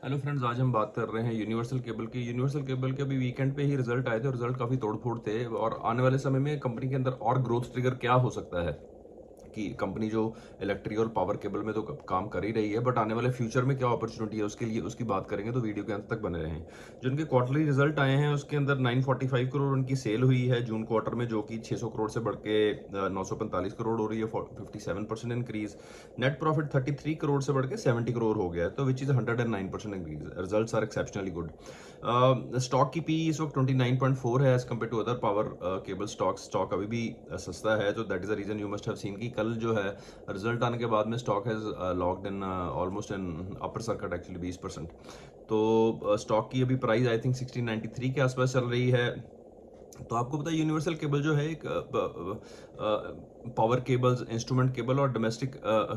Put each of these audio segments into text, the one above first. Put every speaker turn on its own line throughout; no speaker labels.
Hello friends, आज हम बात कर रहे हैं यूनिवर्सल केबल की। यूनिवर्सल केबल के अभी वीकेंड पे ही रिजल्ट आए थे और रिजल्ट काफ़ी तोड़-फोड़ थे और आने वाले समय में कंपनी के अंदर और ग्रोथ ट्रिगर क्या हो सकता है कि कंपनी जो इलेक्ट्रिक और पावर केबल में तो काम कर ही रही है, बट आने वाले फ्यूचर में क्या अपॉर्चुनिटी है उसके लिए उसकी बात करेंगे, तो वीडियो के अंत तक बने रहें। जो उनके क्वार्टरली रिजल्ट आए हैं उसके अंदर 945 करोड़ उनकी सेल हुई है जून क्वार्टर में, जो कि 600 करोड़ से बढ़ के 945 करोड़ हो रही है, 57% इंक्रीज। नेट प्रॉफिट 33 करोड़ से बढ़ के 70 करोड़ हो गया है, तो which is 109% increase. Results are exceptionally good. Stock की पी इस वक्त 29.4 है as compare to other power cable stock. Stock अभी भी सस्ता है, तो that is the reason you must have seen कि कल जो है रिजल्ट आने के बाद में stock has locked in almost in upper circuit actually 20%। तो स्टॉक की अभी प्राइस आई थिंक 1693 के आसपास चल रही है। तो आपको पता है यूनिवर्सल केबल जो है एक पावर केबल्स, इंस्ट्रूमेंट केबल और डोमेस्टिक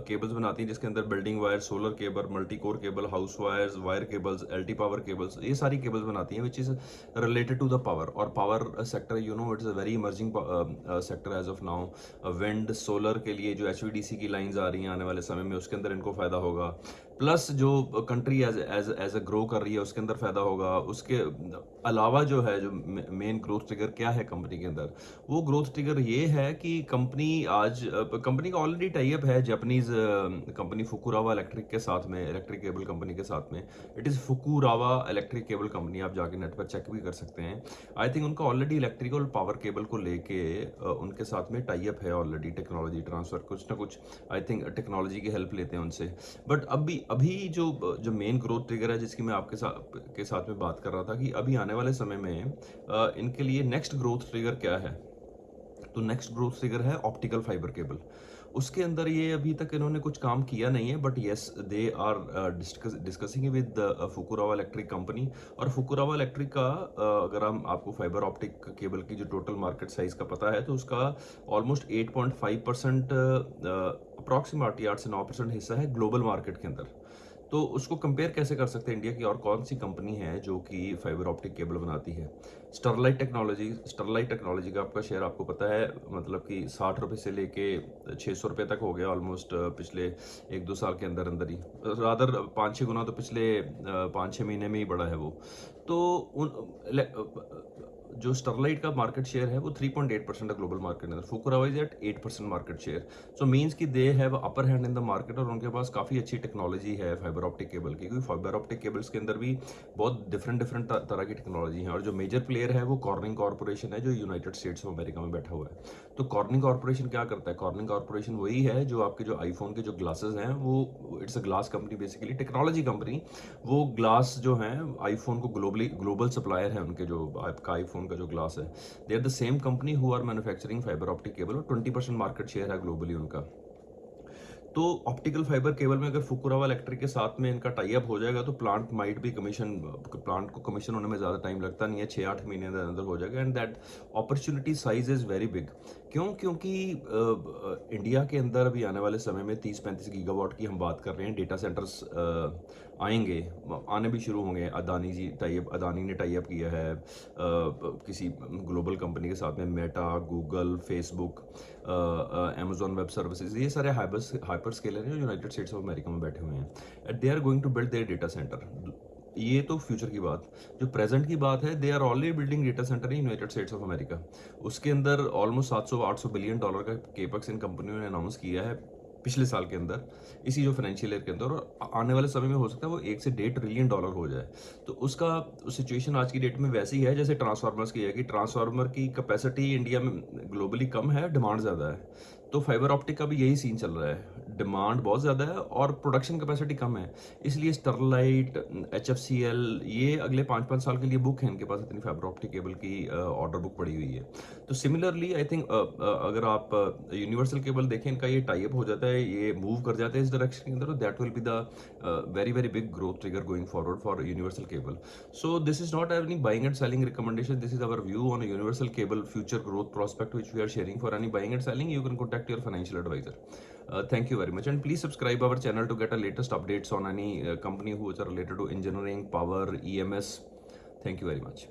केबल्स बनाती है, जिसके अंदर building wire, solar cable, multi core cable, house wires, wire cables, LT power cables, ये सारी केबल्स बनाती हैं which is related to the power. और power sector you know it's a very emerging sector as of now. Wind solar के लिए जो HVDC की lines आ रही हैं आने वाले समय में, उसके अंदर इनको फायदा होगा। प्लस जो country as as as a grow कर रही है उसके अंदर फायदा होगा। उसके अलावा जो है, जो मेन ग्रोथ ट्रिगर क्या है कंपनी के अंदर, वो ग्रोथ ट्रिगर ये है कि कंपनी आज कंपनी का ऑलरेडी टाई अप है जापानीज कंपनी फुकुरावा इलेक्ट्रिक के साथ में, इलेक्ट्रिक केबल कंपनी के साथ में। इट इज़ फुकुरावा इलेक्ट्रिक केबल कंपनी, आप जाके नेट पर चेक भी कर सकते हैं। आई थिंक उनका ऑलरेडी इलेक्ट्रिकल पावर केबल को लेके उनके साथ में टाई अप है ऑलरेडी, टेक्नोलॉजी ट्रांसफर कुछ ना कुछ। आई थिंक टेक्नोलॉजी की हेल्प लेते हैं उनसे। बट अभी अभी जो जो मेन ग्रोथ ट्रिगर है जिसकी मैं आपके साथ में बात कर रहा था कि अभी आने वाले समय में इनके लिए नेक्स्ट ग्रोथ ट्रिगर क्या है, तो नेक्स्ट ग्रोथ ट्रिगर है ऑप्टिकल फाइबर केबल। उसके अंदर ये अभी तक इन्होंने कुछ काम किया नहीं है, but yes they are discussing with फुकुरावा इलेक्ट्रिक कंपनी। और फुकुरावा इलेक्ट्रिक का अगर हम आपको फाइबर ऑप्टिक केबल की जो टोटल मार्केट साइज का पता है, तो उसका ऑलमोस्ट 8.5% अप्रॉक्सीमेटली 8 से 9% हिस्सा है ग्लोबल मार्केट के अंदर। तो उसको कंपेयर कैसे कर सकते हैं इंडिया की और कौन सी कंपनी है जो कि फाइबर ऑप्टिक केबल बनाती है? स्टरलाइट टेक्नोलॉजी का आपका शेयर आपको पता है, मतलब कि 60 रुपये से लेके 600 रुपये तक हो गया ऑलमोस्ट पिछले 1-2 साल के अंदर अंदर ही। रादर 5-6 गुना तो पिछले 5-6 महीने में ही बढ़ा है वो। तो जो स्टरलाइट का मार्केट शेयर है वो 3.8% है ग्लोबल मार्केट में। फुकुरावा is at 8% market share. So means कि they have upper hand in the market और उनके पास काफ़ी अच्छी टेक्नोलॉजी है फाइबर ऑप्टिक केबल की, क्योंकि फाइबर ऑप्टिक केबल्स के अंदर भी बहुत डिफरेंट डिफरेंट तरह की टेक्नोलॉजी है। और जो मेजर प्लेयर है वो कॉर्निंग कॉर्पोरेशन है, जो यूनाइटेड स्टेट्स ऑफ अमेरिका में बैठा हुआ है। तो कॉर्निंग कॉर्पोरेशन क्या करता है? कॉर्निंग कॉर्पोरेशन वही है जो आपके जो आईफोन के जो ग्लासेस हैं, वो it's a glass company, basically technology company. वो ग्लास जो है आईफोन को ग्लोबल सप्लायर है उनके, जो आपका आईफोन का जो ग्लास है। They are the same company who are manufacturing fibre optic cable और 20% मार्केट शेयर है ग्लोबली उनका। तो ऑप्टिकल फाइबर केबल में अगर फुकुरावा इलेक्ट्रिक के साथ में इनका टाई अप हो जाएगा तो प्लांट माइट भी कमीशन, प्लांट को कमीशन होने में ज़्यादा टाइम लगता नहीं है, 6-8 महीने के अंदर हो जाएगा। And that opportunity size is very big. क्यों? क्योंकि इंडिया के अंदर अभी आने वाले समय में 30-35 गीगावाट की हम बात कर रहे हैं, डेटा सेंटर्स आएंगे, आने भी शुरू होंगे। अदानी ने टाई अप किया है किसी ग्लोबल कंपनी के साथ में, Meta, Google, Facebook, Amazon web services, ये सारे हाइपर स्केलर हैं जो यूनाइटेड स्टेट्स ऑफ अमेरिका में बैठे हुए हैं। And they are going to build their data centre. ये तो फ्यूचर की बात। जो प्रेजेंट की बात है, they are already building data centre in United States of America. उसके अंदर ऑलमोस्ट 700-800 बिलियन डॉलर का केपेक्स इन कंपनियों ने अनाउंस किया है पिछले साल के अंदर, इसी जो फाइनेंशियल ईयर के अंदर। और आने वाले समय में हो सकता है वो 1 से 1.5 ट्रिलियन डॉलर हो जाए। तो उसका सिचुएशन आज की डेट में वैसी है जैसे ट्रांसफार्मर्स की है, कि ट्रांसफार्मर की कैपेसिटी इंडिया में ग्लोबली कम है, डिमांड ज़्यादा है। तो फाइबर ऑप्टिक का भी यही सीन चल रहा है, डिमांड बहुत ज़्यादा है और प्रोडक्शन कैपेसिटी कम है। इसलिए स्टरलाइट, HFCL, ये अगले 5-5 साल के लिए बुक है इनके पास, इतनी फाइबर ऑप्टिक केबल की ऑर्डर बुक पड़ी हुई है। तो सिमिलरली आई थिंक अगर आप यूनिवर्सल केबल देखें, इनका ये टाई अप हो जाता है, ये मूव कर जाते हैं इस डायरेक्शन के अंदर, that will be the very very big growth trigger going forward for universal cable. So this is not any buying and selling recommendation. This is our view on a universal cable future growth prospect which we are sharing. For any buying and selling, you can contact your financial advisor. Thank you very much, and please subscribe our channel to get a latest updates on any company which are related to engineering, power, EMS. Thank you very much.